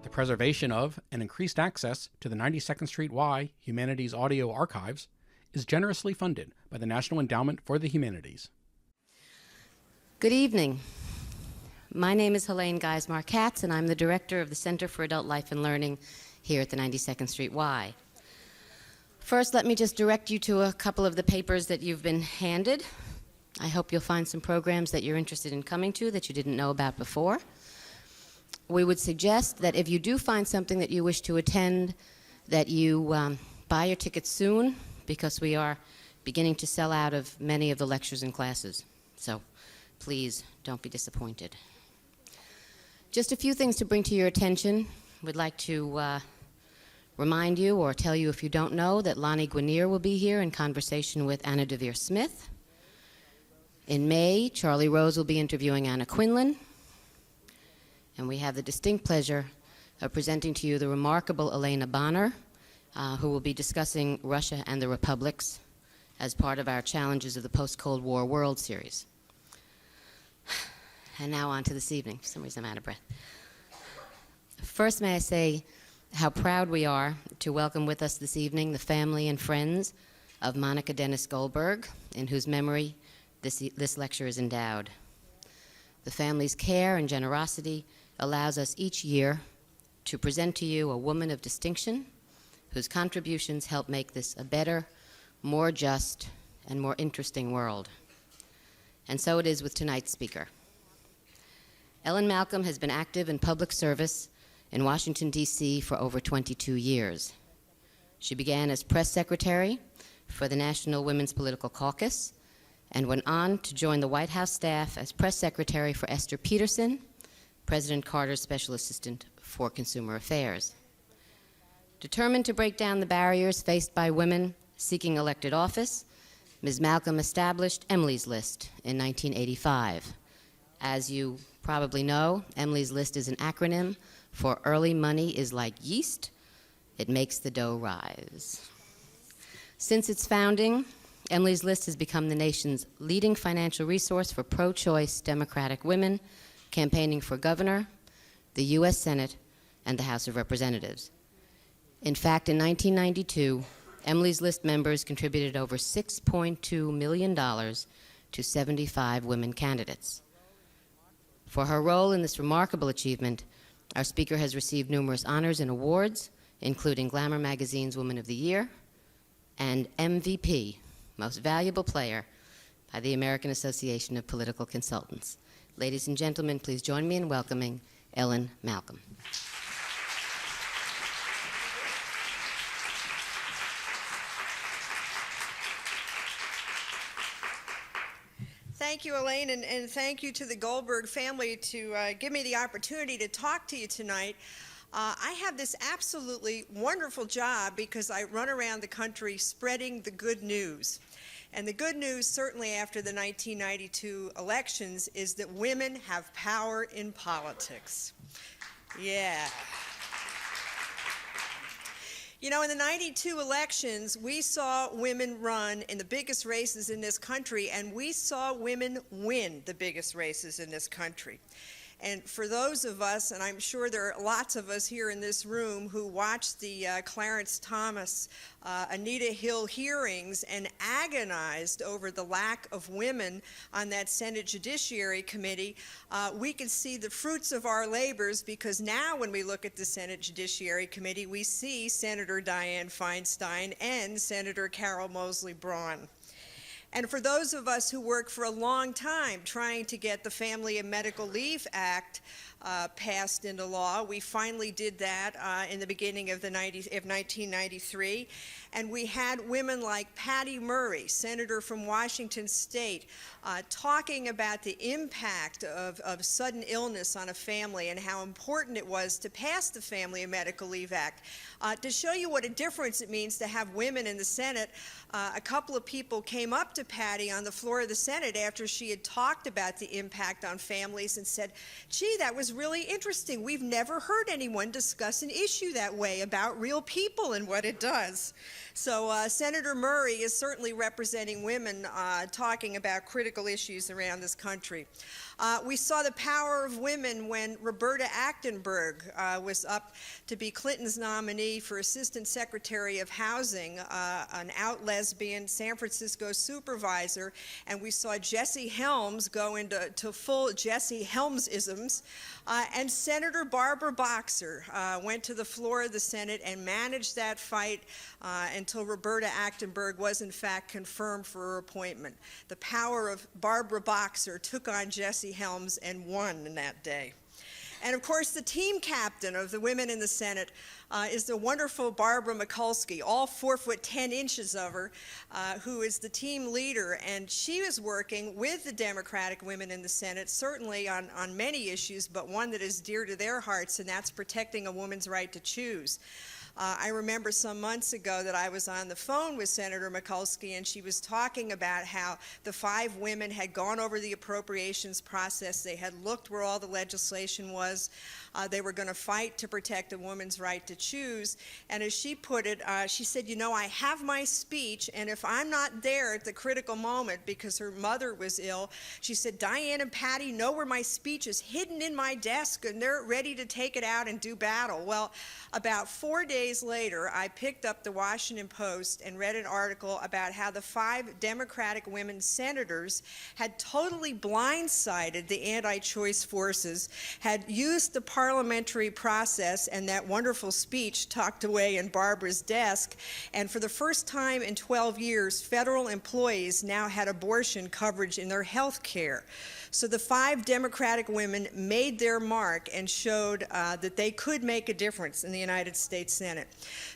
The preservation of and increased access to the 92nd Street Y Humanities Audio Archives is generously funded by the National Endowment for the Humanities. Good evening. My name is Helene Geismar-Katz, and I'm the director of the Center for Adult Life and Learning here at the 92nd Street Y. First, let me just direct you to a couple of the papers that you've been handed. I hope you'll find some programs that you're interested in coming to that you didn't know about before. We would suggest that if you do find something that you wish to attend, that you buy your tickets soon, because we are beginning to sell out of many of the lectures and classes. So please don't be disappointed. Just a few things to bring to your attention. We'd like to remind you, or tell you if you don't know, that Lonnie Guinier will be here in conversation with Anna DeVere Smith. In May, Charlie Rose will be interviewing Anna Quinlan. And we have the distinct pleasure of presenting to you the remarkable Elena Bonner, who will be discussing Russia and the republics as part of our Challenges of the Post-Cold War World Series. And now on to this evening. For some reason I'm out of breath. First, may I say how proud we are to welcome with us this evening the family and friends of Monica Dennis Goldberg, in whose memory this lecture is endowed. The family's care and generosity allows us each year to present to you a woman of distinction whose contributions help make this a better, more just, and more interesting world. And so it is with tonight's speaker. Ellen Malcom has been active in public service in Washington, D.C. for over 22 years. She began as press secretary for the National Women's Political Caucus and went on to join the White House staff as press secretary for Esther Peterson, President Carter's special assistant for consumer affairs. Determined to break down the barriers faced by women seeking elected office, Ms. Malcom established Emily's List in 1985. As you probably know, Emily's List is an acronym for Early Money Is Like Yeast. It makes the dough rise. Since its founding, Emily's List has become the nation's leading financial resource for pro-choice Democratic women campaigning for governor, the U.S. Senate, and the House of Representatives. In fact, in 1992, Emily's List members contributed over $6.2 million to 75 women candidates. For her role in this remarkable achievement, our speaker has received numerous honors and awards, including Glamour Magazine's Woman of the Year and MVP, Most Valuable Player, by the American Association of Political Consultants. Ladies and gentlemen, please join me in welcoming Ellen Malcom. Thank you, Elaine, and thank you to the Goldberg family to give me the opportunity to talk to you tonight. I have this absolutely wonderful job because I run around the country spreading the good news. And the good news, certainly after the 1992 elections, is that women have power in politics. Yeah. You know, in the 92 elections, we saw women run in the biggest races in this country, and we saw women win the biggest races in this country. And for those of us, and I'm sure there are lots of us here in this room who watched the Clarence Thomas, Anita Hill hearings and agonized over the lack of women on that Senate Judiciary Committee, we can see the fruits of our labors, because now when we look at the Senate Judiciary Committee, we see Senator Dianne Feinstein and Senator Carol Moseley Braun. And for those of us who worked for a long time trying to get the Family and Medical Leave Act passed into law, we finally did that in the beginning of 1993. And we had women like Patty Murray, senator from Washington State, talking about the impact of sudden illness on a family and how important it was to pass the Family and Medical Leave Act. To show you what a difference it means to have women in the Senate, a couple of people came up to Patty on the floor of the Senate after she had talked about the impact on families and said, gee, that was really interesting. We've never heard anyone discuss an issue that way about real people and what it does. So Senator Murray is certainly representing women talking about critical issues around this country. We saw the power of women when Roberta Achtenberg was up to be Clinton's nominee for Assistant Secretary of Housing, an out lesbian San Francisco supervisor, and we saw Jesse Helms go into full Jesse Helms-isms, and Senator Barbara Boxer went to the floor of the Senate and managed that fight until Roberta Achtenberg was in fact confirmed for her appointment. The power of Barbara Boxer took on Jesse Helms and won in that day. And of course, the team captain of the women in the Senate is the wonderful Barbara Mikulski, all 4'10" of her, who is the team leader. And she is working with the Democratic women in the Senate, certainly on many issues, but one that is dear to their hearts, and that's protecting a woman's right to choose. I remember some months ago that I was on the phone with Senator Mikulski, and she was talking about how the 5 women had gone over the appropriations process. They had looked where all the legislation was. They were going to fight to protect a woman's right to choose. And as she put it, she said, you know, I have my speech, and if I'm not there at the critical moment because her mother was ill, she said, Diane and Patty know where my speech is hidden in my desk, and they're ready to take it out and do battle. Well, about 4 days later, I picked up the Washington Post and read an article about how the 5 Democratic women senators had totally blindsided the anti-choice forces, had used the parliamentary process and that wonderful speech tucked away in Barbara's desk, and for the first time in 12 years, federal employees now had abortion coverage in their health care. So the 5 Democratic women made their mark and showed that they could make a difference in the United States Senate.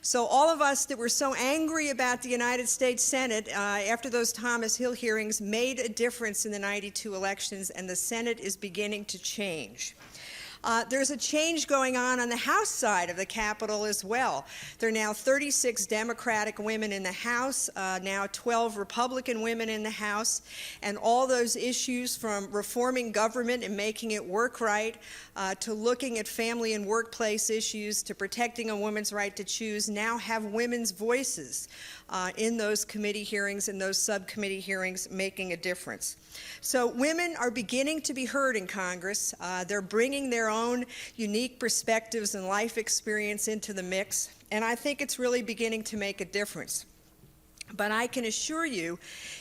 So all of us that were so angry about the United States Senate after those Thomas Hill hearings made a difference in the '92 elections, and the Senate is beginning to change. There's a change going on the House side of the Capitol as well. There are now 36 Democratic women in the House, now 12 Republican women in the House, and all those issues from reforming government and making it work right to looking at family and workplace issues to protecting a woman's right to choose now have women's voices in those committee hearings and those subcommittee hearings, making a difference. So women are beginning to be heard in Congress. They're bringing their own unique perspectives and life experience into the mix, and I think it's really beginning to make a difference. But I can assure you,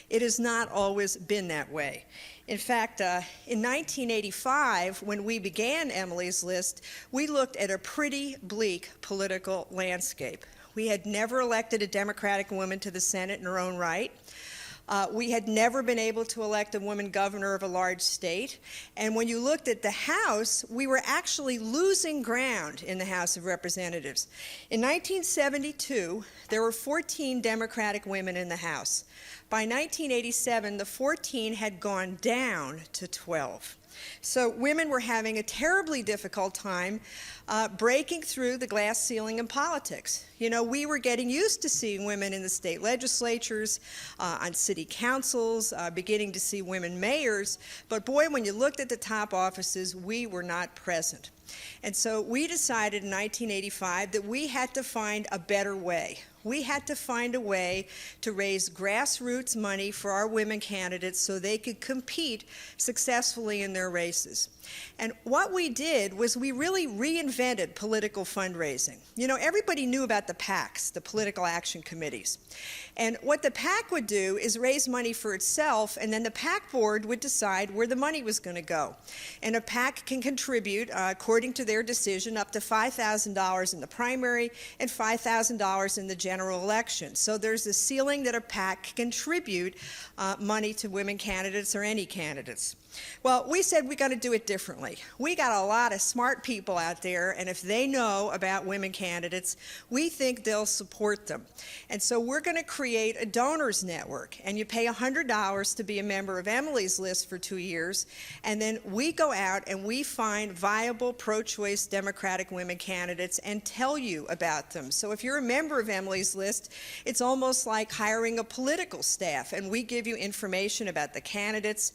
it has not always been that way. In fact, in 1985, when we began Emily's List, we looked at a pretty bleak political landscape. We had never elected a Democratic woman to the Senate in her own right. We had never been able to elect a woman governor of a large state. And when you looked at the House, we were actually losing ground in the House of Representatives. In 1972, there were 14 Democratic women in the House. By 1987, the 14 had gone down to 12. So women were having a terribly difficult time breaking through the glass ceiling in politics. You know, we were getting used to seeing women in the state legislatures, on city councils, beginning to see women mayors, but boy, when you looked at the top offices, we were not present. And so we decided in 1985 that we had to find a better way. We had to find a way to raise grassroots money for our women candidates so they could compete successfully in their races. And what we did was we really reinvented political fundraising. You know, everybody knew about the PACs, the political action committees. And what the PAC would do is raise money for itself, and then the PAC board would decide where the money was going to go. And a PAC can contribute, according to their decision, up to $5,000 in the primary and $5,000 in the general election. So there's a ceiling that a PAC can contribute money to women candidates or any candidates. Well, we said we got to do it differently. We got a lot of smart people out there, and if they know about women candidates, we think they'll support them. And so we're going to create a donors network, and you pay $100 to be a member of Emily's List for 2 years, and then we go out and we find viable pro-choice Democratic women candidates and tell you about them. So if you're a member of Emily's List, it's almost like hiring a political staff, and we give you information about the candidates,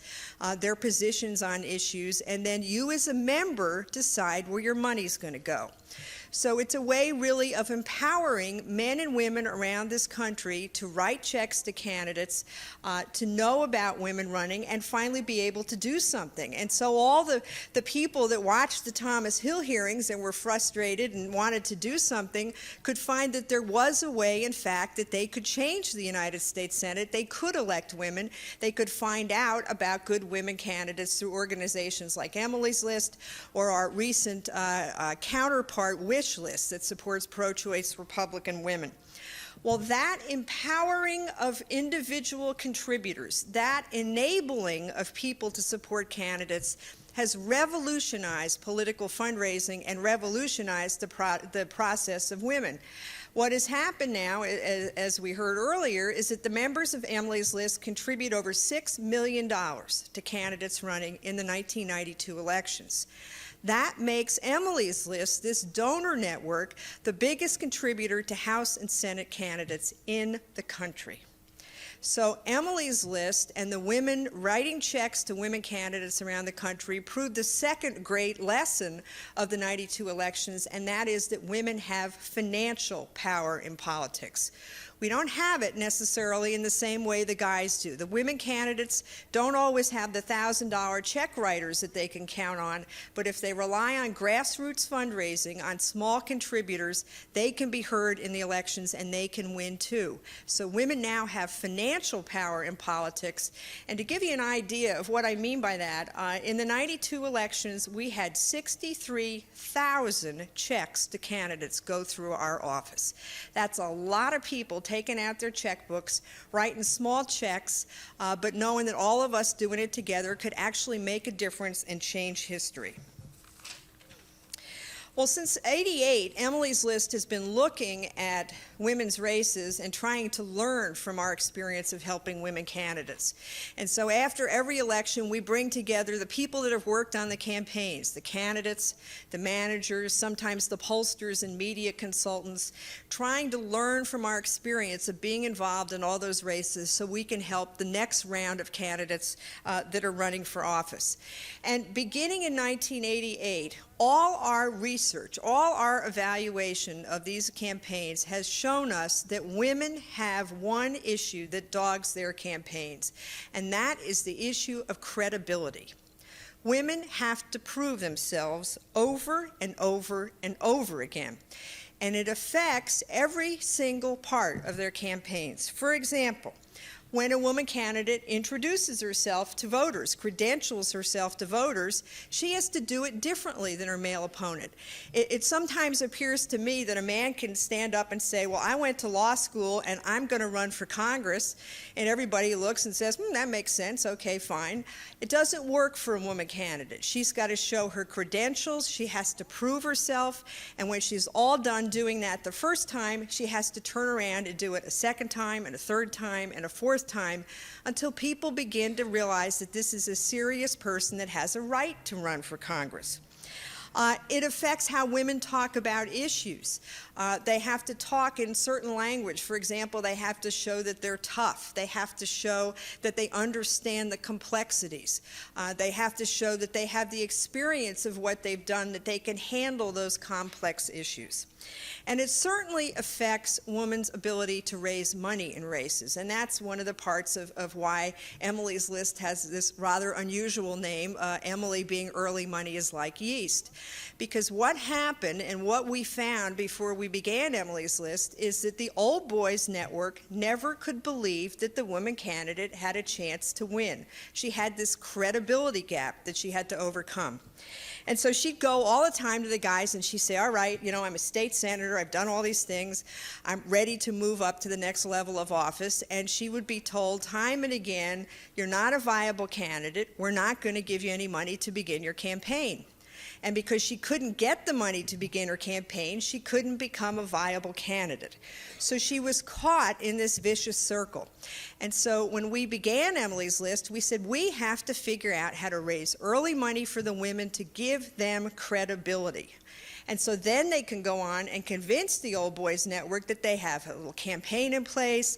their positions on issues, and then you as a member decide where your money's going to go. So it's a way really of empowering men and women around this country to write checks to candidates, to know about women running, and finally be able to do something. And so all the people that watched the Thomas Hill hearings and were frustrated and wanted to do something could find that there was a way, in fact, that they could change the United States Senate. They could elect women. They could find out about good women candidates through organizations like Emily's List or our recent counterpart Wish List that supports pro-choice Republican women. Well, that empowering of individual contributors, that enabling of people to support candidates has revolutionized political fundraising and revolutionized the process of women. What has happened now, as we heard earlier, is that the members of Emily's List contribute over $6 million to candidates running in the 1992 elections. That makes Emily's List, this donor network, the biggest contributor to House and Senate candidates in the country. So Emily's List and the women writing checks to women candidates around the country proved the second great lesson of the 92 elections, and that is that women have financial power in politics. We don't have it necessarily in the same way the guys do. The women candidates don't always have the $1,000 check writers that they can count on, but if they rely on grassroots fundraising, on small contributors, they can be heard in the elections and they can win too. So women now have financial power in politics. And to give you an idea of what I mean by that, in the 92 elections, we had 63,000 checks to candidates go through our office. That's a lot of people taking out their checkbooks, writing small checks, but knowing that all of us doing it together could actually make a difference and change history. Well, since '88, Emily's List has been looking at women's races and trying to learn from our experience of helping women candidates. And so after every election, we bring together the people that have worked on the campaigns, the candidates, the managers, sometimes the pollsters and media consultants, trying to learn from our experience of being involved in all those races so we can help the next round of candidates that are running for office. And beginning in 1988, all our research, all our evaluation of these campaigns has shown us that women have one issue that dogs their campaigns, and that is the issue of credibility. Women have to prove themselves over and over and over again, and it affects every single part of their campaigns. For example, when a woman candidate introduces herself to voters, credentials herself to voters, she has to do it differently than her male opponent. It sometimes appears to me that a man can stand up and say, well, I went to law school and I'm going to run for Congress, and everybody looks and says, that makes sense, okay, fine. It doesn't work for a woman candidate. She's got to show her credentials, she has to prove herself, and when she's all done doing that the first time, she has to turn around and do it a second time and a third time and a fourth time until people begin to realize that this is a serious person that has a right to run for Congress. It affects how women talk about issues. They have to talk in certain language. For example, they have to show that they're tough. They have to show that they understand the complexities. They have to show that they have the experience of what they've done, that they can handle those complex issues. And it certainly affects women's ability to raise money in races, and that's one of the parts of why Emily's List has this rather unusual name, Emily being early Money Is Like Yeast. Because what happened and what we found before we began Emily's List is that the old boys network never could believe that the woman candidate had a chance to win. She had this credibility gap that she had to overcome. And so she'd go all the time to the guys and she'd say, all right, you know, I'm a state senator, I've done all these things, I'm ready to move up to the next level of office. And she would be told time and again, you're not a viable candidate, we're not going to give you any money to begin your campaign. And because she couldn't get the money to begin her campaign, she couldn't become a viable candidate. So she was caught in this vicious circle. And so when we began Emily's List, we said we have to figure out how to raise early money for the women to give them credibility. And so then they can go on and convince the Old Boys Network that they have a little campaign in place,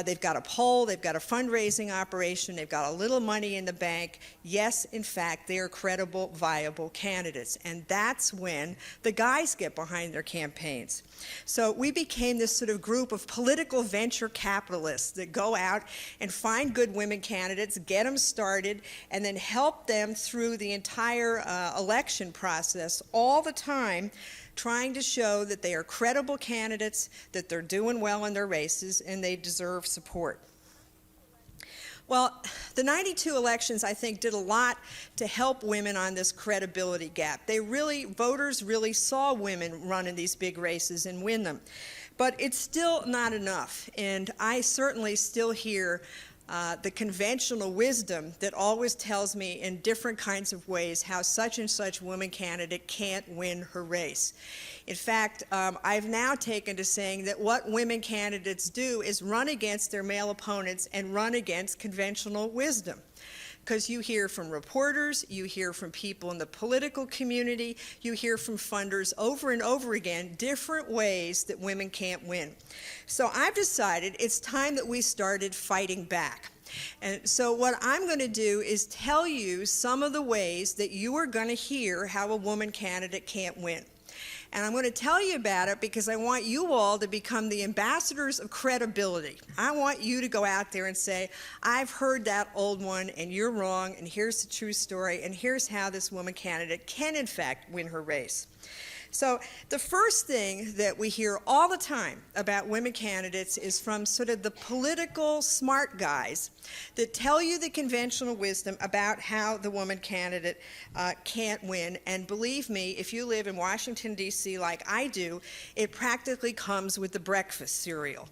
they've got a poll, they've got a fundraising operation, they've got a little money in the bank. Yes, in fact, they are credible, viable candidates. And that's when the guys get behind their campaigns. So we became this sort of group of political venture capitalists that go out and find good women candidates, get them started, and then help them through the entire election process all the time, trying to show that they are credible candidates, that they're doing well in their races, and they deserve support. Well, the 92 elections, I think, did a lot to help women on this credibility gap. Voters really saw women run in these big races and win them. But it's still not enough, and I certainly still hear the conventional wisdom that always tells me in different kinds of ways how such and such woman candidate can't win her race. In fact, I've now taken to saying that what women candidates do is run against their male opponents and run against conventional wisdom. Because you hear from reporters, you hear from people in the political community, you hear from funders over and over again different ways that women can't win. So I've decided it's time that we started fighting back. And so what I'm going to do is tell you some of the ways that you are going to hear how a woman candidate can't win. And I'm going to tell you about it because I want you all to become the ambassadors of credibility. I want you to go out there and say, I've heard that old one and you're wrong, and here's the true story, and here's how this woman candidate can in fact win her race. So the first thing that we hear all the time about women candidates is from sort of the political smart guys that tell you the conventional wisdom about how the woman candidate can't win. And believe me, if you live in Washington, D.C. like I do, it practically comes with the breakfast cereal.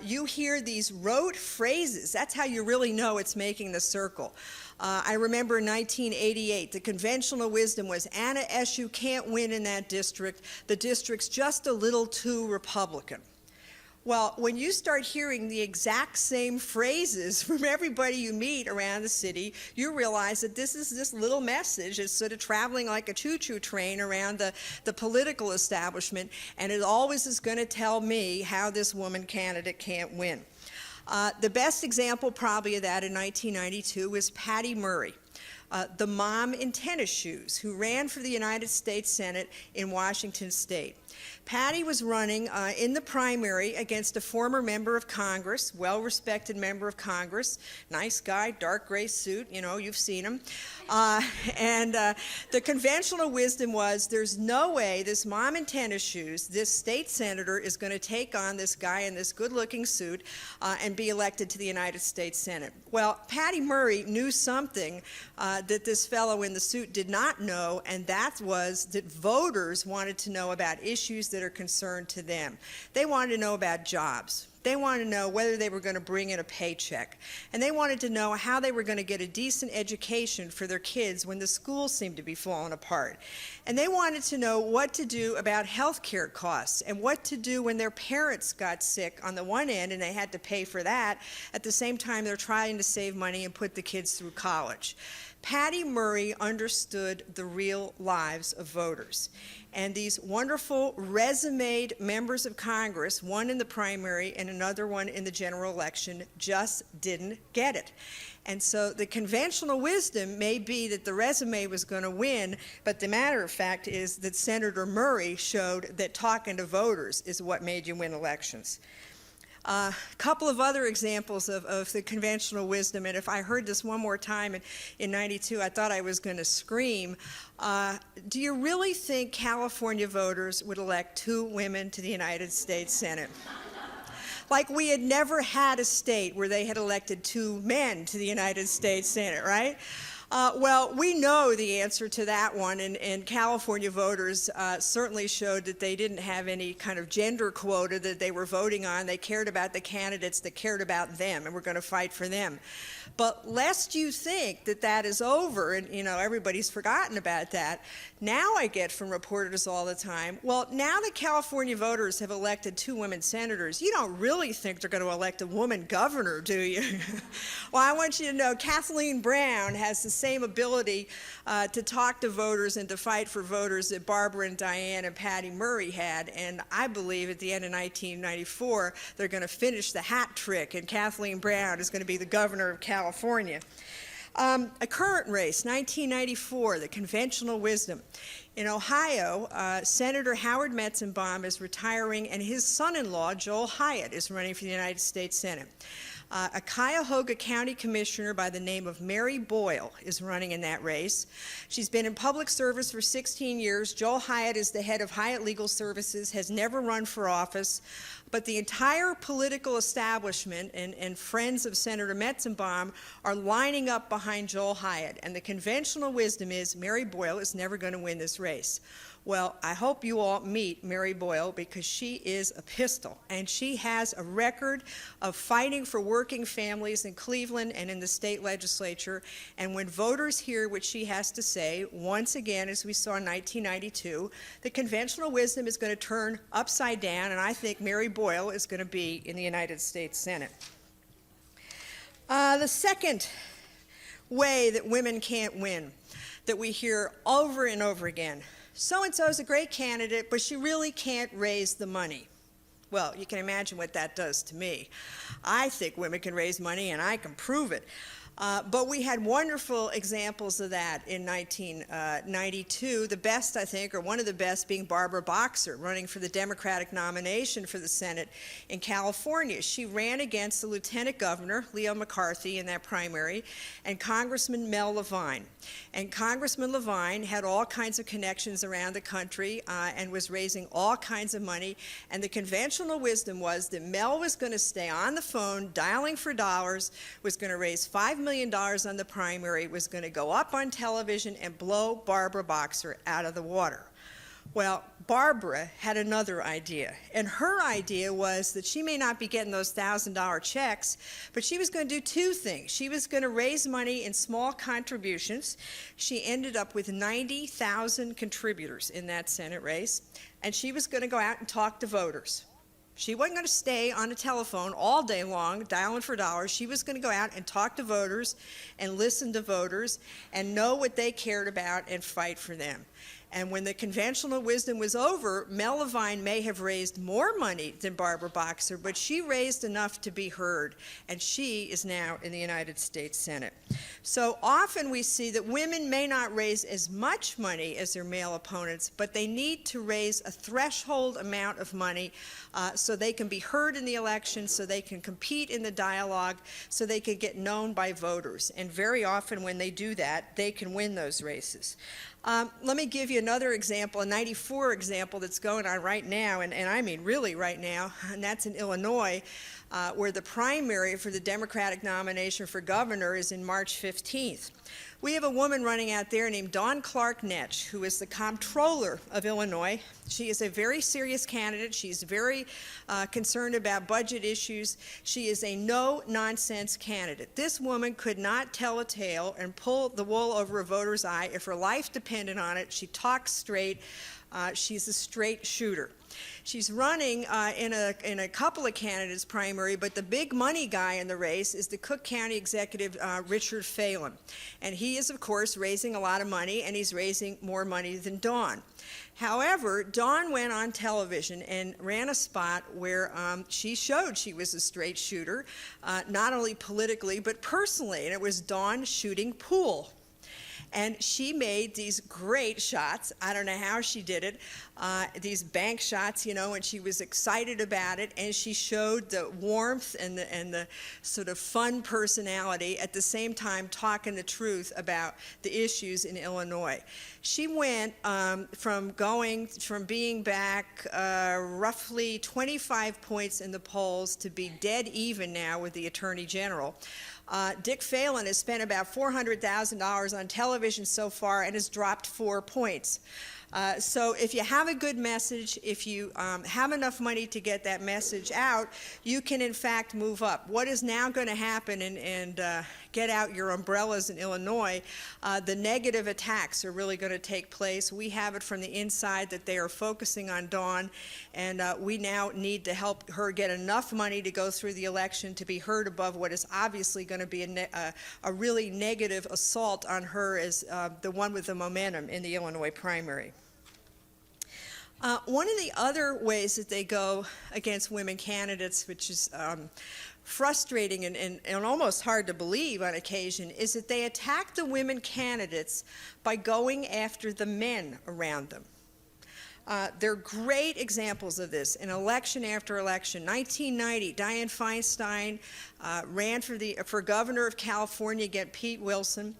You hear these rote phrases. That's how you really know it's making the circle. I remember in 1988, the conventional wisdom was, Anna Eshoo can't win in that district. The district's just a little too Republican. Well, when you start hearing the exact same phrases from everybody you meet around the city, you realize that this is this little message. It's sort of traveling like a choo-choo train around the political establishment, and it always is going to tell me how this woman candidate can't win. The best example probably of that in 1992 was Patty Murray, the mom in tennis shoes who ran for the United States Senate in Washington State. Patty was running in the primary against a former member of Congress, well-respected member of Congress, nice guy, dark gray suit, you know, you've seen him. The conventional wisdom was there's no way this mom in tennis shoes, this state senator, is going to take on this guy in this good-looking suit and be elected to the United States Senate. Well, Patty Murray knew something that this fellow in the suit did not know, and that was that voters wanted to know about issues that are concerned to them. They wanted to know about jobs. They wanted to know whether they were going to bring in a paycheck. And they wanted to know how they were going to get a decent education for their kids when the schools seemed to be falling apart. And they wanted to know what to do about health care costs and what to do when their parents got sick on the one end and they had to pay for that. At the same time, they're trying to save money and put the kids through college. Patty Murray understood the real lives of voters. And these wonderful resumed members of Congress, one in the primary and another one in the general election, just didn't get it. And so the conventional wisdom may be that the resume was going to win, but the matter of fact is that Senator Murray showed that talking to voters is what made you win elections. A couple of other examples of the conventional wisdom, and if I heard this one more time in 92, I thought I was going to scream. Do you really think California voters would elect 2 women to the United States Senate? Like we had never had a state where they had elected 2 men to the United States Senate, right? Well, we know the answer to that one, and California voters certainly showed that they didn't have any kind of gender quota that they were voting on. They cared about the candidates that cared about them, and we're going to fight for them. But lest you think that that is over, and you know everybody's forgotten about that, now I get from reporters all the time, well, now that California voters have elected 2 women senators, you don't really think they're going to elect a woman governor, do you? Well, I want you to know Kathleen Brown has the same ability to talk to voters and to fight for voters that Barbara and Diane and Patty Murray had. And I believe at the end of 1994, they're going to finish the hat trick, and Kathleen Brown is going to be the governor of California. A current race, 1994, the conventional wisdom. In Ohio, Senator Howard Metzenbaum is retiring, and his son-in-law, Joel Hyatt, is running for the United States Senate. A Cuyahoga County Commissioner by the name of Mary Boyle is running in that race. She's been in public service for 16 years. Joel Hyatt is the head of Hyatt Legal Services, has never run for office. But the entire political establishment and friends of Senator Metzenbaum are lining up behind Joel Hyatt. And the conventional wisdom is Mary Boyle is never going to win this race. Well, I hope you all meet Mary Boyle, because she is a pistol, and she has a record of fighting for working families in Cleveland and in the state legislature. And when voters hear what she has to say, once again, as we saw in 1992, the conventional wisdom is going to turn upside down, and I think Mary Boyle is going to be in the United States Senate. The second way that women can't win, that we hear over and over again: so-and-so is a great candidate, but she really can't raise the money. Well, you can imagine what that does to me. I think women can raise money, and I can prove it. But we had wonderful examples of that in 1992. The best, I think, or one of the best, being Barbara Boxer, running for the Democratic nomination for the Senate in California. She ran against the Lieutenant Governor, Leo McCarthy, in that primary, and Congressman Mel Levine. And Congressman Levine had all kinds of connections around the country and was raising all kinds of money. And the conventional wisdom was that Mel was going to stay on the phone, dialing for dollars, was going to raise $5 million on the primary, was going to go up on television and blow Barbara Boxer out of the water. Well, Barbara had another idea, and her idea was that she may not be getting those $1,000 checks, but she was going to do two things. She was going to raise money in small contributions. She ended up with 90,000 contributors in that Senate race, and she was going to go out and talk to voters. She wasn't going to stay on a telephone all day long dialing for dollars. She was going to go out and talk to voters and listen to voters and know what they cared about and fight for them. And when the conventional wisdom was over, Mel Levine may have raised more money than Barbara Boxer, but she raised enough to be heard, and she is now in the United States Senate. So often we see that women may not raise as much money as their male opponents, but they need to raise a threshold amount of money so they can be heard in the election, so they can compete in the dialogue, so they can get known by voters. And very often when they do that, they can win those races. Let me give you another example, a 94 example that's going on right now, and I mean really right now, and that's in Illinois, where the primary for the Democratic nomination for governor is in March 15th. We have a woman running out there named Dawn Clark Netsch, who is the comptroller of Illinois. She is a very serious candidate. She's very concerned about budget issues. She is a no-nonsense candidate. This woman could not tell a tale and pull the wool over a voter's eye if her life depended on it. She talks straight. She's a straight shooter. She's running in a couple of candidates' primary, but the big money guy in the race is the Cook County Executive Richard Phelan. And he is, of course, raising a lot of money, and he's raising more money than Dawn. However, Dawn went on television and ran a spot where she showed she was a straight shooter, not only politically, but personally, and it was Dawn shooting pool. And she made these great shots. I don't know how she did it, these bank shots, you know, and she was excited about it, and she showed the warmth and the sort of fun personality, at the same time talking the truth about the issues in Illinois. She went from being back roughly 25 points in the polls to be dead even now with the Attorney General. Dick Phelan has spent about $400,000 on television so far and has dropped 4 points. So if you have a good message, if you have enough money to get that message out, you can in fact move up. What is now going to happen, and get out your umbrellas in Illinois, the negative attacks are really going to take place. We have it from the inside that they are focusing on Dawn, and we now need to help her get enough money to go through the election to be heard above what is obviously going to be a really negative assault on her as the one with the momentum in the Illinois primary. One of the other ways that they go against women candidates, which is frustrating and almost hard to believe on occasion, is that they attack the women candidates by going after the men around them. They're great examples of this in election after election. 1990, Dianne Feinstein ran for governor of California against Pete Wilson.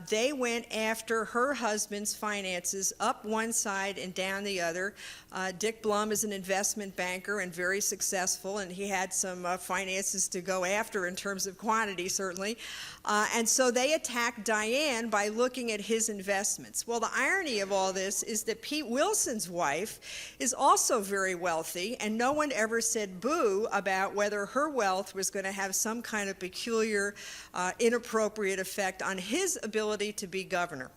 They went after her husband's finances up one side and down the other. Dick Blum is an investment banker and very successful, and he had some finances to go after in terms of quantity, certainly. And so they attacked Dianne by looking at his investments. Well, the irony of all this is that Pete Wilson's wife is also very wealthy, and no one ever said boo about whether her wealth was going to have some kind of peculiar, inappropriate effect on his ability to be governor.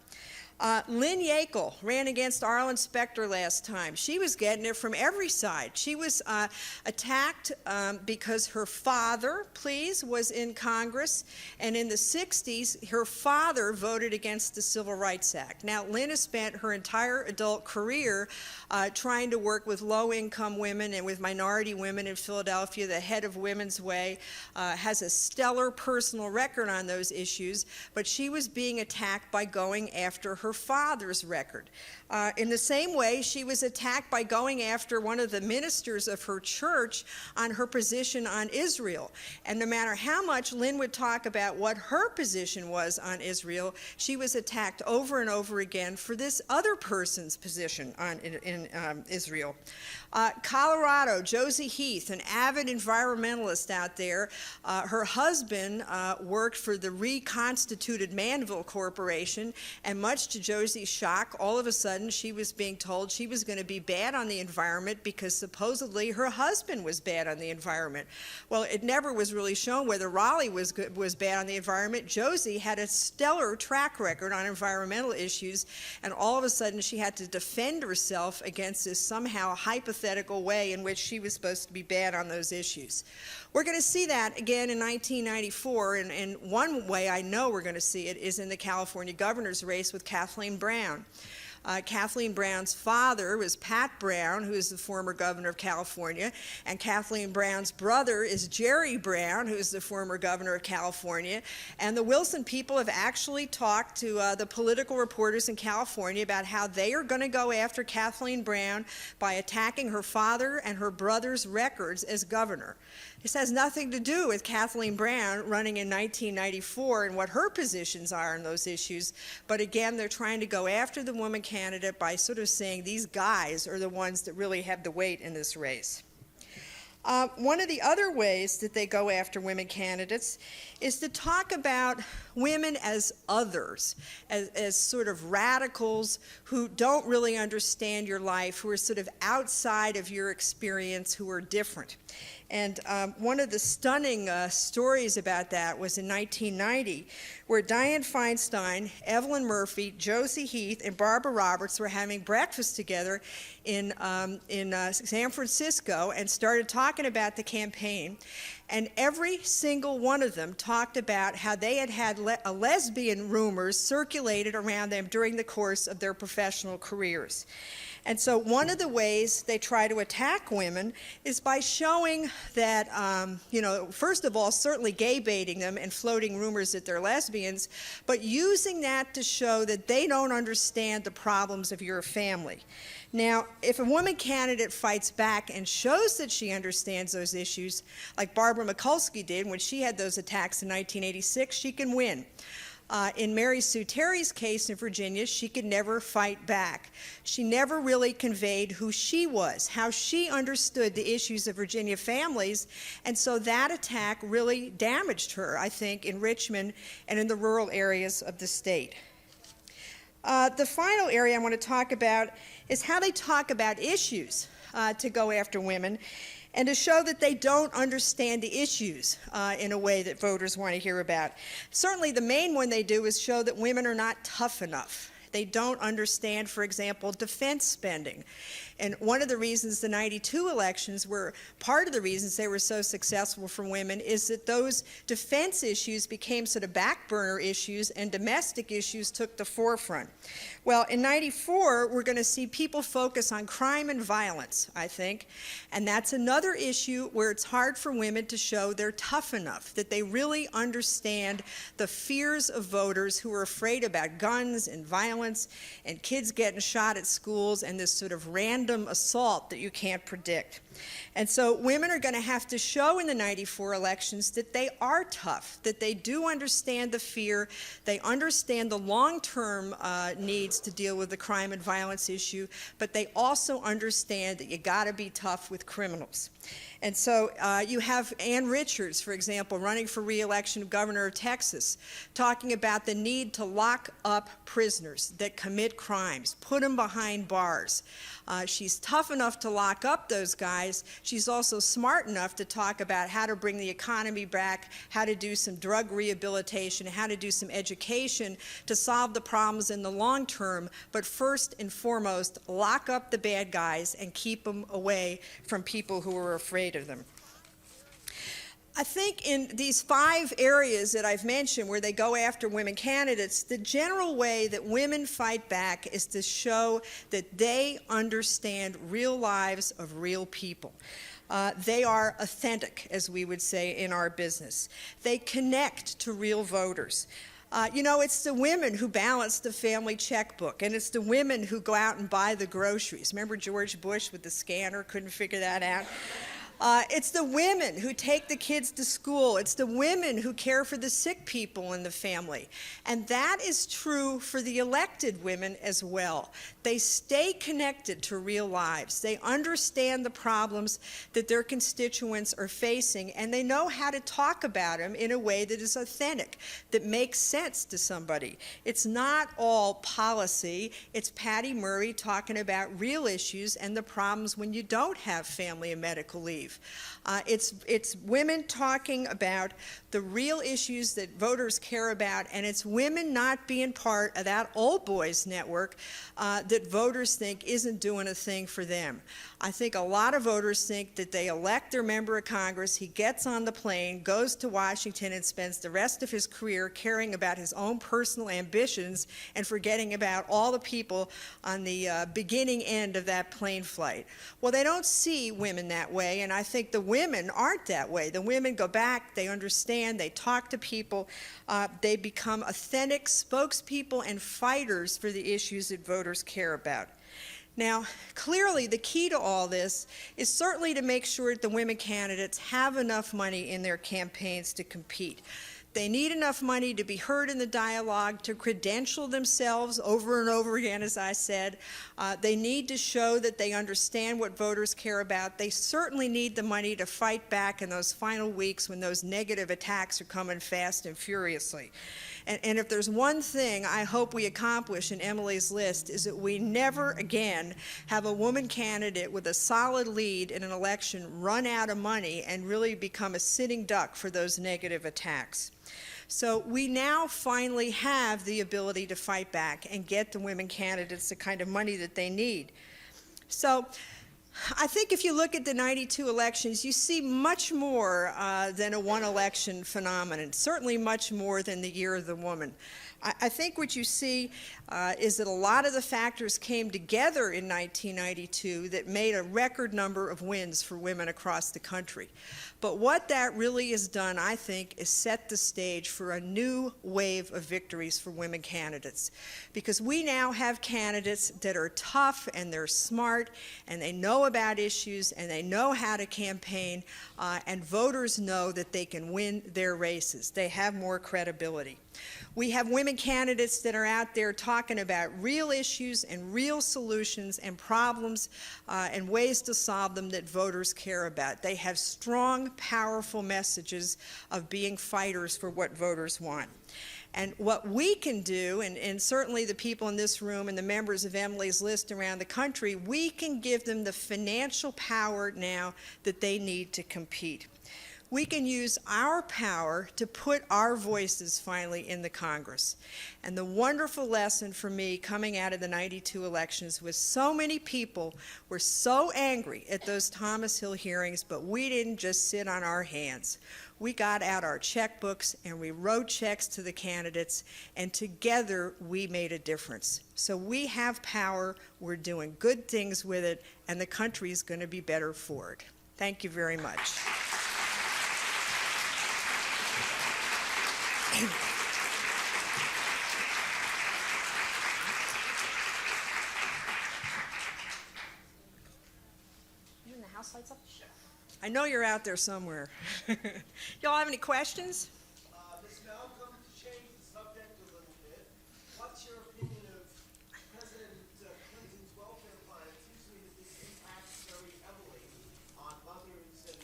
Lynn Yackel ran against Arlen Specter last time. She was getting it from every side. She was attacked because her father, was in Congress, and in the 60s, her father voted against the Civil Rights Act. Now, Lynn has spent her entire adult career trying to work with low-income women and with minority women in Philadelphia. The head of Women's Way has a stellar personal record on those issues, but she was being attacked by going after her father's record. In the same way, she was attacked by going after one of the ministers of her church on her position on Israel. And no matter how much Lynn would talk about what her position was on Israel, she was attacked over and over again for this other person's position on in Israel. Colorado, Josie Heath, an avid environmentalist out there, her husband worked for the reconstituted Manville Corporation, and much to Josie's shock, all of a sudden she was being told she was going to be bad on the environment because supposedly her husband was bad on the environment. Well, it never was really shown whether Raleigh was bad on the environment. Josie had a stellar track record on environmental issues, and all of a sudden she had to defend herself against this somehow hypothetical way in which she was supposed to be bad on those issues. We're going to see that again in 1994, and one way I know we're going to see it is in the California governor's race with Kathleen Brown. Kathleen Brown's father was Pat Brown, who is the former governor of California, and Kathleen Brown's brother is Jerry Brown, who is the former governor of California. And the Wilson people have actually talked to the political reporters in California about how they are going to go after Kathleen Brown by attacking her father and her brother's records as governor. This has nothing to do with Kathleen Brown running in 1994 and what her positions are on those issues, but again, they're trying to go after the woman candidate by sort of saying these guys are the ones that really have the weight in this race. One of the other ways that they go after women candidates is to talk about women as others, as sort of radicals who don't really understand your life, who are sort of outside of your experience, who are different. And one of the stunning stories about that was in 1990, where Dianne Feinstein, Evelyn Murphy, Josie Heath, and Barbara Roberts were having breakfast together in San Francisco and started talking about the campaign. And every single one of them talked about how they had had lesbian rumors circulated around them during the course of their professional careers. And so one of the ways they try to attack women is by showing that, first of all, certainly gay baiting them and floating rumors that they're lesbians, but using that to show that they don't understand the problems of your family. Now, if a woman candidate fights back and shows that she understands those issues, like Barbara Mikulski did when she had those attacks in 1986, she can win. In Mary Sue Terry's case in Virginia, she could never fight back. She never really conveyed who she was, how she understood the issues of Virginia families, and so that attack really damaged her, I think, in Richmond and in the rural areas of the state. The final area I want to talk about is how they talk about issues to go after women. and to show that they don't understand the issues in a way that voters want to hear about. Certainly the main one they do is show that women are not tough enough. They don't understand, for example, defense spending. And one of the reasons the '92 elections were, part of the reasons they were so successful for women is that those defense issues became sort of back burner issues and domestic issues took the forefront. Well, in '94, we're going to see people focus on crime and violence, I think, and that's another issue where it's hard for women to show they're tough enough, that they really understand the fears of voters who are afraid about guns and violence and kids getting shot at schools and this sort of random assault that you can't predict. And so women are going to have to show in the '94 elections that they are tough, that they do understand the fear, they understand the long-term needs to deal with the crime and violence issue, but they also understand that you got to be tough with criminals. And so you have Ann Richards, for example, running for re-election governor of Texas, talking about the need to lock up prisoners that commit crimes, put them behind bars. She's tough enough to lock up those guys. She's also smart enough to talk about how to bring the economy back, how to do some drug rehabilitation, how to do some education to solve the problems in the long term, but first and foremost, lock up the bad guys and keep them away from people who are afraid of them. I think in these 5 areas that I've mentioned where they go after women candidates, the general way that women fight back is to show that they understand real lives of real people. They are authentic, as we would say in our business. They connect to real voters. You know, it's the women who balance the family checkbook, and it's the women who go out and buy the groceries. Remember George Bush with the scanner, couldn't figure that out? It's the women who take the kids to school. It's the women who care for the sick people in the family. And that is true for the elected women as well. They stay connected to real lives. They understand the problems that their constituents are facing, and they know how to talk about them in a way that is authentic, that makes sense to somebody. It's not all policy. It's Patty Murray talking about real issues and the problems when you don't have family and medical leave. It's women talking about the real issues that voters care about, and it's women not being part of that old boys network that voters think isn't doing a thing for them. I think a lot of voters think that they elect their member of Congress, he gets on the plane, goes to Washington, and spends the rest of his career caring about his own personal ambitions and forgetting about all the people on the beginning end of that plane flight. Well, they don't see women that way, and I think the women aren't that way. The women go back, they understand, they talk to people, they become authentic spokespeople and fighters for the issues that voters care about. Now, clearly the key to all this is certainly to make sure that the women candidates have enough money in their campaigns to compete. They need enough money to be heard in the dialogue, to credential themselves over and over again, as I said. They need to show that they understand what voters care about. They certainly need the money to fight back in those final weeks when those negative attacks are coming fast and furiously. And if there's one thing I hope we accomplish in Emily's list is that we never again have a woman candidate with a solid lead in an election run out of money and really become a sitting duck for those negative attacks. So we now finally have the ability to fight back and get the women candidates the kind of money that they need. So I think if you look at the '92 elections, you see much more than a one-election phenomenon, certainly much more than the year of the woman. I think what you see is that a lot of the factors came together in 1992 that made a record number of wins for women across the country. But what that really has done, I think, is set the stage for a new wave of victories for women candidates. Because we now have candidates that are tough and they're smart and they know about issues and they know how to campaign, and voters know that they can win their races. They have more credibility. We have women candidates that are out there talking about real issues and real solutions and problems and ways to solve them that voters care about. They have strong, powerful messages of being fighters for what voters want. And what we can do, and certainly the people in this room and the members of Emily's List around the country, we can give them the financial power now that they need to compete. We can use our power to put our voices finally in the Congress. And the wonderful lesson for me coming out of the '92 elections was so many people were so angry at those Thomas Hill hearings, but we didn't just sit on our hands. We got out our checkbooks and we wrote checks to the candidates, and together we made a difference. So we have power, we're doing good things with it, and the country is going to be better for it. Thank you very much. Even the house lights up? I know you're out there somewhere. Y'all have any questions? Ms. Malcom, to change the subject a little bit, what's your opinion of President Clinton's welfare plan? It seems to me that this impacts very heavily on mothers and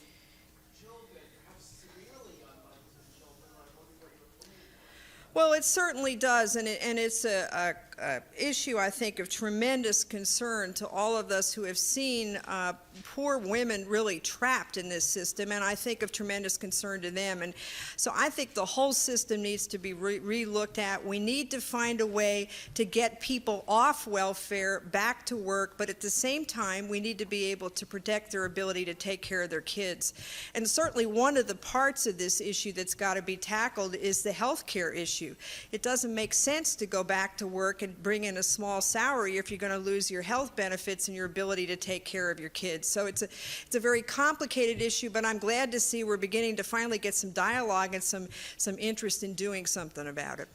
children, perhaps severely on mothers and children. I wonder what your opinion is. Well, it certainly does, and it's a issue, I think, of tremendous concern to all of us who have seen poor women really trapped in this system, and I think of tremendous concern to them. And so I think the whole system needs to be re-looked at. We need to find a way to get people off welfare, back to work, but at the same time, we need to be able to protect their ability to take care of their kids. And certainly one of the parts of this issue that's got to be tackled is the health care issue. It doesn't make sense to go back to work and bring in a small salary if you're going to lose your health benefits and your ability to take care of your kids. So it's a very complicated issue, but I'm glad to see we're beginning to finally get some dialogue and some interest in doing something about it.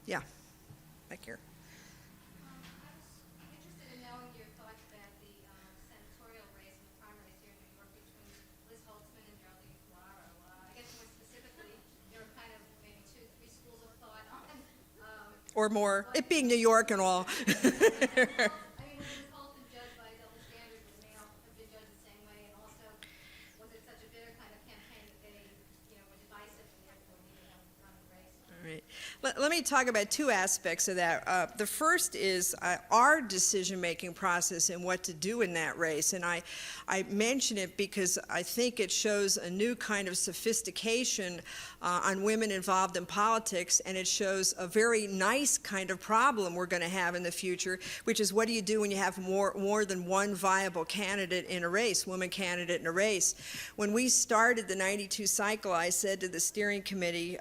Yeah, back here. I was interested in knowing your thoughts about the senatorial race and the primaries here in New York between Liz Holtzman and Geraldine Ferraro. I guess more specifically, there are kind of maybe 2-3 schools of thought on Or more, it being New York and all. I mean, was Liz Holtzman judged by a double standard? Was male have been judged the same way? And also, was it such a bitter kind of campaign that they, were divisive and therefore needed to run the race? All right. Let me talk about two aspects of that. The first is our decision-making process and what to do in that race. And I mention it because I think it shows a new kind of sophistication on women involved in politics, and it shows a very nice kind of problem we're going to have in the future, which is what do you do when you have more than one viable candidate in a race, woman candidate in a race. When we started the '92 cycle, I said to the steering committee,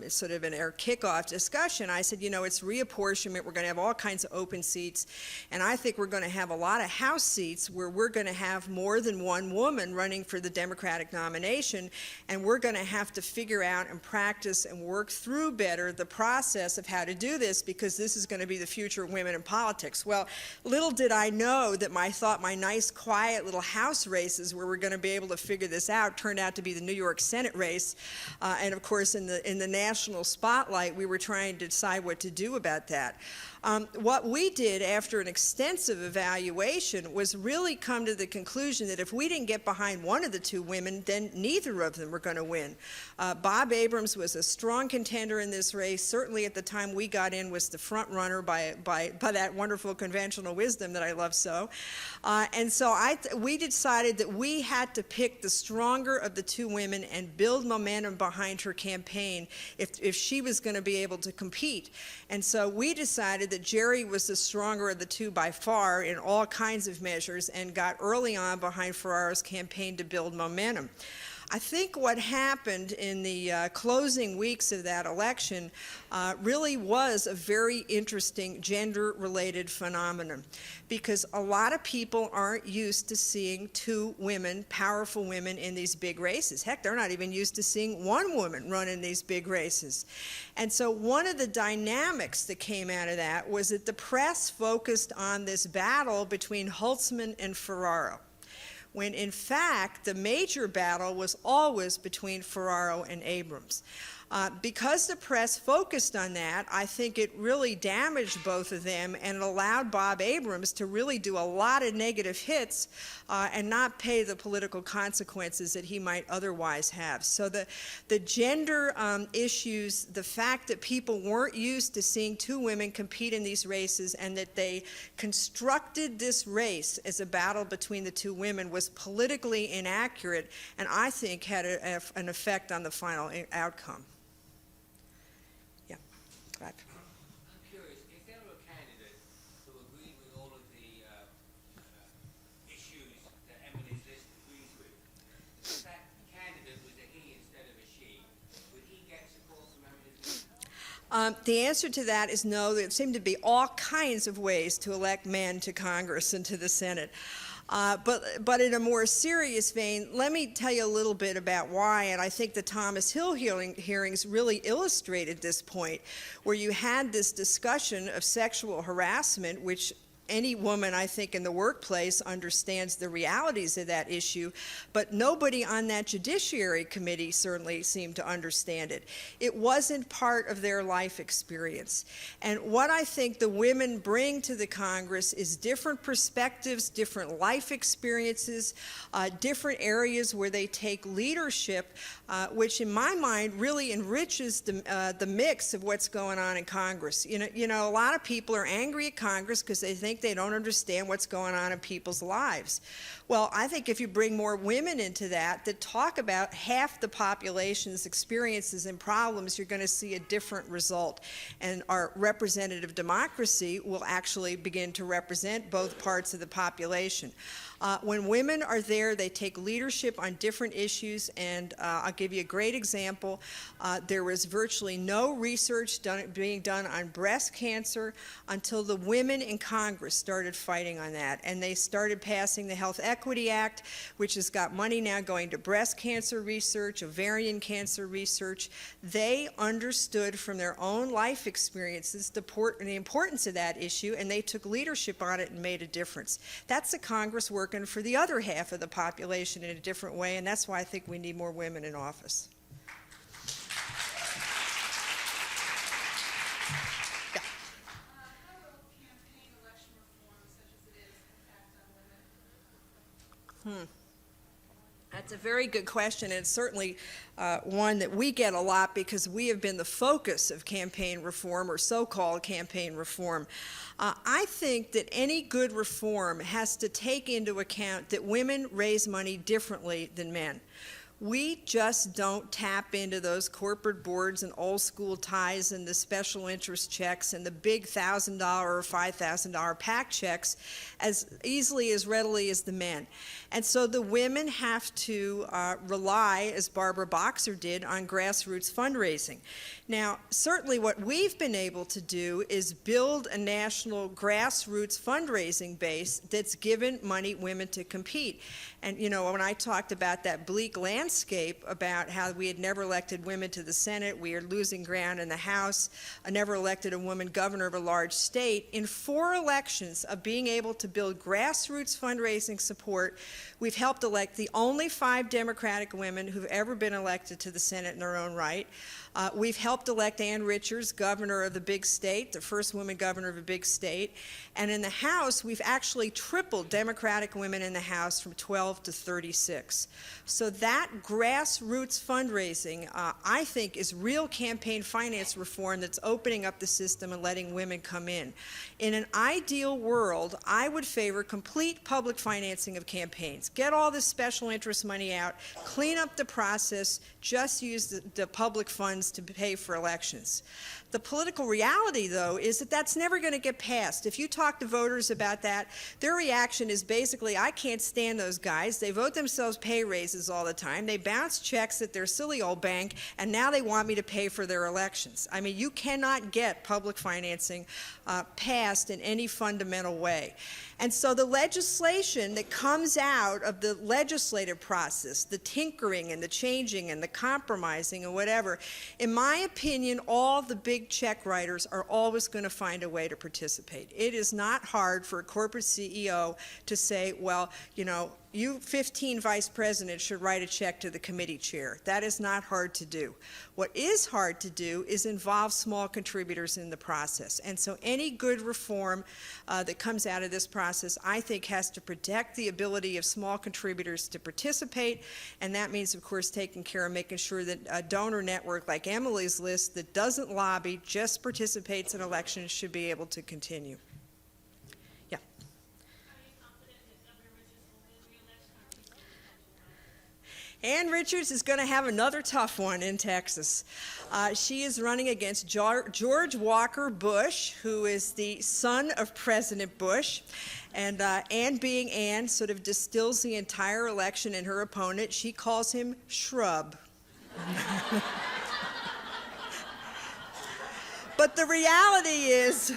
sort of in our kickoff discussion, I said, it's reapportionment. We're going to have all kinds of open seats, and I think we're going to have a lot of House seats where we're going to have more than one woman running for the Democratic nomination, and we're going to have to figure out and practice and work through better the process of how to do this, because this is going to be the future of women in politics. Well, little did I know that my nice, quiet little House races where we're going to be able to figure this out turned out to be the New York Senate race, and of course in the national spotlight, we were trying to decide what to do about that. What we did after an extensive evaluation was really come to the conclusion that if we didn't get behind one of the two women, then neither of them were going to win. Bob Abrams was a strong contender in this race. Certainly at the time we got in was the front runner by that wonderful conventional wisdom that I love so. And so we decided that we had to pick the stronger of the two women and build momentum behind her campaign if she was going to be able to compete. And so we decided that Jerry was the stronger of the two by far in all kinds of measures and got early on behind Ferraro's campaign to build momentum. I think what happened in the closing weeks of that election really was a very interesting gender-related phenomenon, because a lot of people aren't used to seeing two women, powerful women, in these big races. Heck, they're not even used to seeing one woman run in these big races. And so one of the dynamics that came out of that was that the press focused on this battle between Holtzman and Ferraro, when in fact the major battle was always between Ferraro and Abrams. Because the press focused on that, I think it really damaged both of them and it allowed Bob Abrams to really do a lot of negative hits and not pay the political consequences that he might otherwise have. So the gender issues, the fact that people weren't used to seeing two women compete in these races and that they constructed this race as a battle between the two women was politically inaccurate and I think had an effect on the final outcome. Right. I'm curious, if there were a candidate who agreed with all of the issues that Emily's list agrees with, if that candidate was a he instead of a she, would he get support from Emily's list? The answer to that is no. There seem to be all kinds of ways to elect men to Congress and to the Senate. But in a more serious vein, let me tell you a little bit about why, and I think the Thomas Hill hearings really illustrated this point, where you had this discussion of sexual harassment, which any woman, I think, in the workplace understands the realities of that issue, but nobody on that Judiciary Committee certainly seemed to understand it. It wasn't part of their life experience. And what I think the women bring to the Congress is different perspectives, different life experiences, different areas where they take leadership, which in my mind really enriches the mix of what's going on in Congress. You know, a lot of people are angry at Congress because they think they don't understand what's going on in people's lives. Well, I think if you bring more women into that talk about half the population's experiences and problems, you're going to see a different result. And our representative democracy will actually begin to represent both parts of the population. When women are there, they take leadership on different issues, and I'll give you a great example. There was virtually no research being done on breast cancer until the women in Congress started fighting on that, and they started passing the Health Equity Act, which has got money now going to breast cancer research, ovarian cancer research. They understood from their own life experiences the importance of that issue, and they took leadership on it and made a difference. That's the Congress working for the other half of the population in a different way, and that's why I think we need more women in office. Yeah. How will campaign election reform, such as it is, impact on women? That's a very good question, and it's certainly one that we get a lot because we have been the focus of campaign reform or so-called campaign reform. I think that any good reform has to take into account that women raise money differently than men. We just don't tap into those corporate boards and old school ties and the special interest checks and the big $1,000 or $5,000 PAC checks as easily, as readily as the men. And so the women have to rely, as Barbara Boxer did, on grassroots fundraising. Now, certainly what we've been able to do is build a national grassroots fundraising base that's given money women to compete. And, you know, when I talked about that bleak landscape about how we had never elected women to the Senate, we are losing ground in the House, I never elected a woman governor of a large state, in 4 elections of being able to build grassroots fundraising support, we've helped elect the only 5 Democratic women who've ever been elected to the Senate in their own right. We've helped elect Ann Richards, governor of the big state, the first woman governor of a big state. And in the House, we've actually tripled Democratic women in the House from 12 to 36. So that grassroots fundraising, I think, is real campaign finance reform that's opening up the system and letting women come in. In an ideal world, I would favor complete public financing of campaigns. Get all this special interest money out, clean up the process, just use the public funds to pay for elections. The political reality, though, is that that's never going to get passed. If you talk to voters about that, their reaction is basically, I can't stand those guys. They vote themselves pay raises all the time. They bounce checks at their silly old bank, and now they want me to pay for their elections. I mean, you cannot get public financing passed in any fundamental way. And so the legislation that comes out of the legislative process, the tinkering and the changing and the compromising and whatever, in my opinion, all the big check writers are always going to find a way to participate. It is not hard for a corporate CEO to say, well, you know, you 15 vice presidents should write a check to the committee chair. That is not hard to do. What is hard to do is involve small contributors in the process. And so any good reform that comes out of this process, I think, has to protect the ability of small contributors to participate. And that means, of course, taking care of making sure that a donor network like Emily's List that doesn't lobby, just participates in elections, should be able to continue. Ann Richards is going to have another tough one in Texas. She is running against George Walker Bush, who is the son of President Bush. And Ann, being Ann, sort of distills the entire election in her opponent. She calls him Shrub. But the reality is...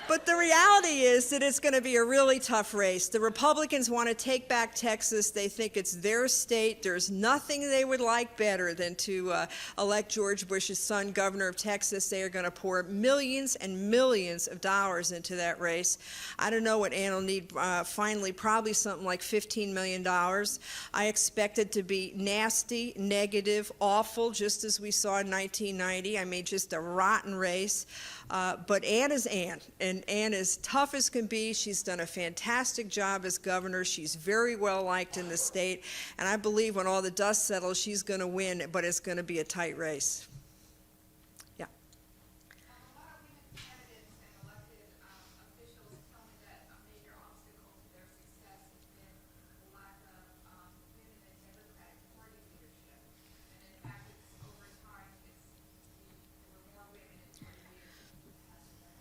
But the reality is that it's going to be a really tough race. The Republicans want to take back Texas. They think it's their state. There's nothing they would like better than to elect George Bush's son governor of Texas. They are going to pour millions and millions of dollars into that race. I don't know what Ann will need finally, probably something like $15 million. I expect it to be nasty, negative, awful, just as we saw in 1990. I mean, just a rotten race. But Ann is Ann, and Ann is tough as can be. She's done a fantastic job as governor. She's very well liked in the state, and I believe when all the dust settles, she's going to win, but it's going to be a tight race. Yeah. A lot of women candidates and elected officials tell me that a major obstacle to their success has been the lack of women in Democratic Party leadership. And in fact, it's over time, there were more women in 20 years than there has been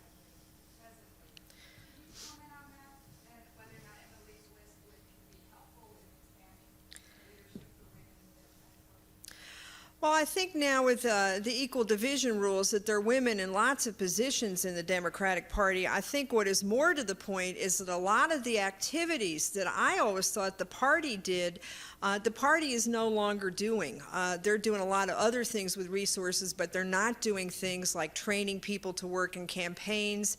presently. Can you comment on that and whether or not Emily's List would be helpful in expanding leadership for women in the Democratic Party? Well, I think now with the equal division rules that there are women in lots of positions in the Democratic Party. I think what is more to the point is that a lot of the activities that I always thought the party did, the party is no longer doing. They're doing a lot of other things with resources, but they're not doing things like training people to work in campaigns.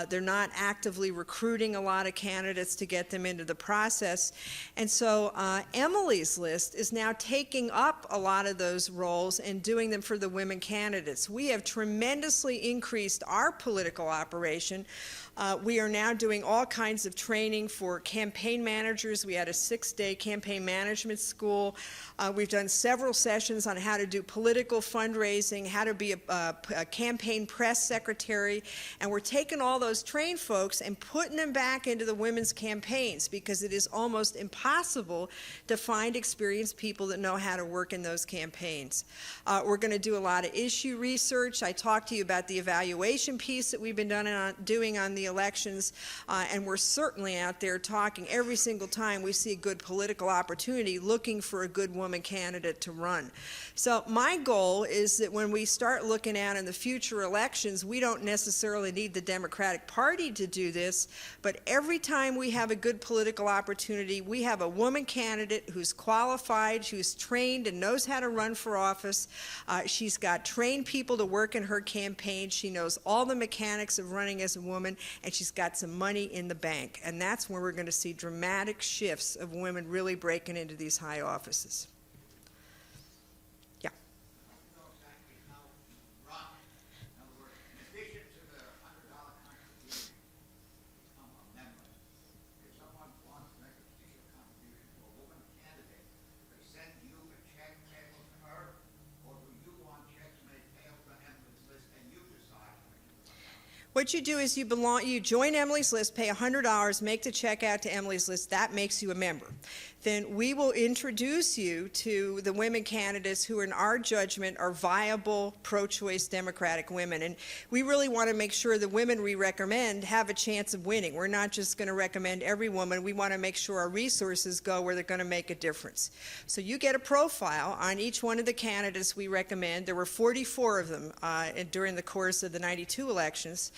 They're not actively recruiting a lot of candidates to get them into the process. And so Emily's List is now taking up a lot of those roles and doing them for the women candidates. We have tremendously increased our political operation. We are now doing all kinds of training for campaign managers. We had a 6-day campaign management school. We've done several sessions on how to do political fundraising, how to be a campaign press secretary, and we're taking all those trained folks and putting them back into the women's campaigns because it is almost impossible to find experienced people that know how to work in those campaigns. We're going to do a lot of issue research. I talked to you about the evaluation piece that we've been doing on the elections, and we're certainly out there talking every single time we see a good political opportunity looking for a good woman candidate to run. So my goal is that when we start looking out in the future elections, we don't necessarily need the Democratic Party to do this, but every time we have a good political opportunity, we have a woman candidate who's qualified, who's trained and knows how to run for office. She's got trained people to work in her campaign. She knows all the mechanics of running as a woman, and she's got some money in the bank. And that's when we're going to see dramatic shifts of women really breaking into these high offices. Yeah. What you do is you join Emily's List, pay $100, make the check out to Emily's List. That makes you a member. Then we will introduce you to the women candidates who, in our judgment, are viable, pro-choice Democratic women. And we really want to make sure the women we recommend have a chance of winning. We're not just going to recommend every woman. We want to make sure our resources go where they're going to make a difference. So you get a profile on each one of the candidates we recommend. There were 44 of them during the course of the '92 elections.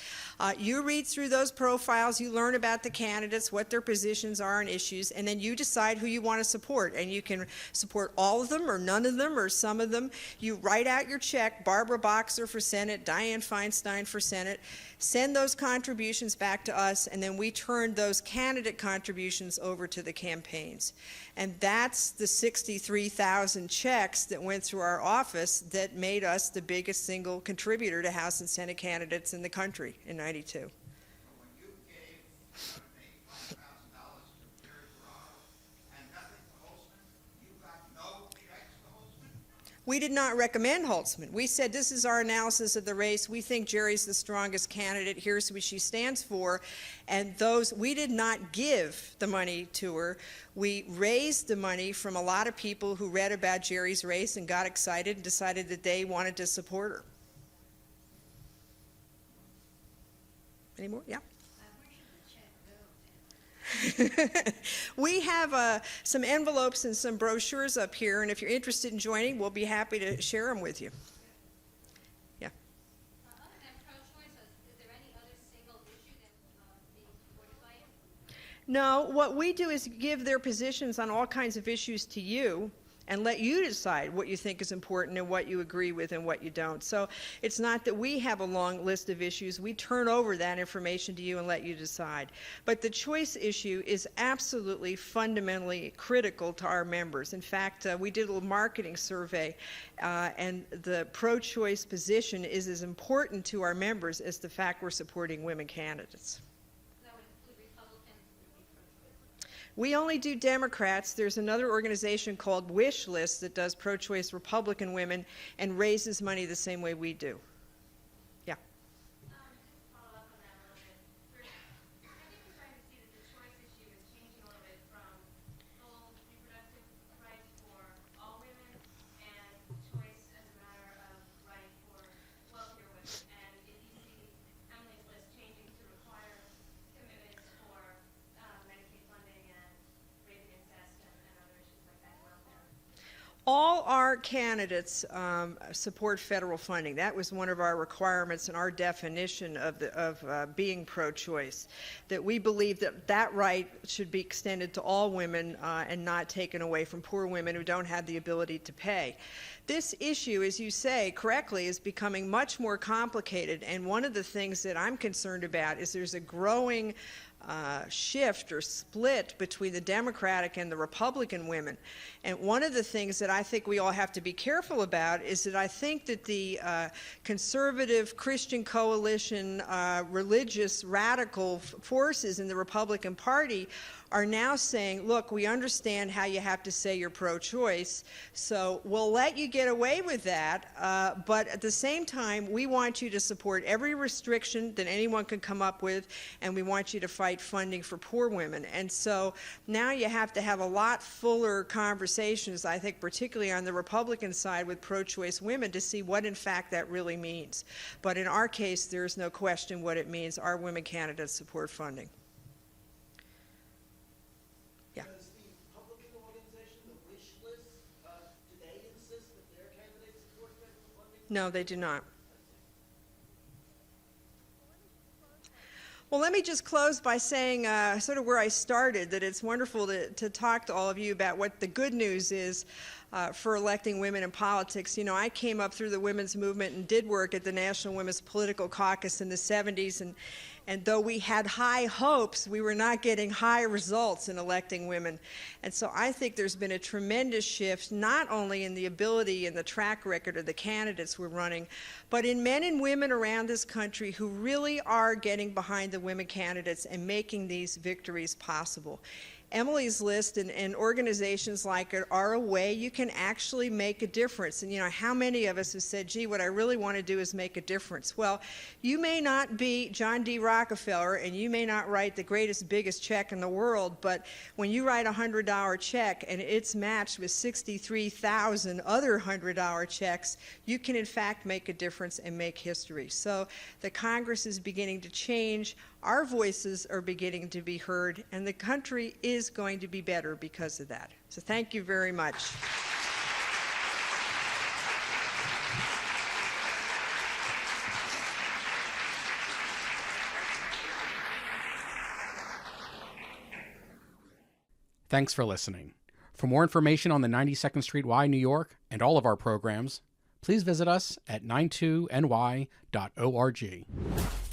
You read through those profiles, you learn about the candidates, what their positions are on issues, and then you decide who you you want to support, and you can support all of them or none of them or some of them. You write out your check, Barbara Boxer for Senate, Dianne Feinstein for Senate, send those contributions back to us, and then we turn those candidate contributions over to the campaigns. And that's the 63,000 checks that went through our office that made us the biggest single contributor to House and Senate candidates in the country in '92. When you gave $185,000 to Jerry Ferraro and nothing to Holtzman, you got no checks to Holtzman? We did not recommend Holtzman. We said, this is our analysis of the race. We think Jerry's the strongest candidate. Here's what she stands for. And we did not give the money to her. We raised the money from a lot of people who read about Jerry's race and got excited and decided that they wanted to support her. Any more? Yeah. We have some envelopes and some brochures up here, and if you're interested in joining, we'll be happy to share them with you. Yeah. Other than pro-choice, is there any other single issue that's being supported by you? No, what we do is give their positions on all kinds of issues to you and let you decide what you think is important and what you agree with and what you don't. So it's not that we have a long list of issues. We turn over that information to you and let you decide. But the choice issue is absolutely fundamentally critical to our members. In fact, we did a little marketing survey, and the pro-choice position is as important to our members as the fact we're supporting women candidates. We only do Democrats. There's another organization called Wish List that does pro-choice Republican women and raises money the same way we do. Yeah. Just follow up on that a little bit. First, I think we're starting to see that the choice issue is changing a little bit from full reproductive rights for all women and choice as a matter of right for wealthier women. And if you see Emily's list changing to require commitments for Medicaid funding and raising incest and other issues like that go out there. All our candidates support federal funding. That was one of our requirements and our definition of being pro-choice, that we believe that that right should be extended to all women and not taken away from poor women who don't have the ability to pay. This issue, as you say correctly, is becoming much more complicated, and one of the things that I'm concerned about is there's a growing shift or split between the Democratic and the Republican women. And one of the things that I think we all have to be careful about is that I think that the conservative Christian coalition, religious radical forces in the Republican Party are now saying, look, we understand how you have to say you're pro-choice, so we'll let you get away with that, but at the same time, we want you to support every restriction that anyone can come up with, and we want you to fight funding for poor women. And so now you have to have a lot fuller conversations, I think, particularly on the Republican side with pro-choice women, to see what in fact that really means. But in our case, there's no question what it means. Our women candidates support funding. Does the Republican organization, the Wish List, do they insist that their candidates support federal funding? No, they do not. Well, let me just close by saying sort of where I started, that it's wonderful to talk to all of you about what the good news is for electing women in politics. You know, I came up through the women's movement and did work at the National Women's Political Caucus in the 70s, and though we had high hopes, we were not getting high results in electing women. And so I think there's been a tremendous shift, not only in the ability and the track record of the candidates we're running, but in men and women around this country who really are getting behind the women candidates and making these victories possible. Emily's List and organizations like it are a way you can actually make a difference. And you know, how many of us have said, gee, what I really want to do is make a difference? Well, you may not be John D. Rockefeller, and you may not write the greatest, biggest check in the world, but when you write a $100 check and it's matched with 63,000 other $100 checks, you can in fact make a difference and make history. So the Congress is beginning to change. Our voices are beginning to be heard, and the country is going to be better because of that. So thank you very much. Thanks for listening. For more information on the 92nd Street Y, New York, and all of our programs, please visit us at 92ny.org.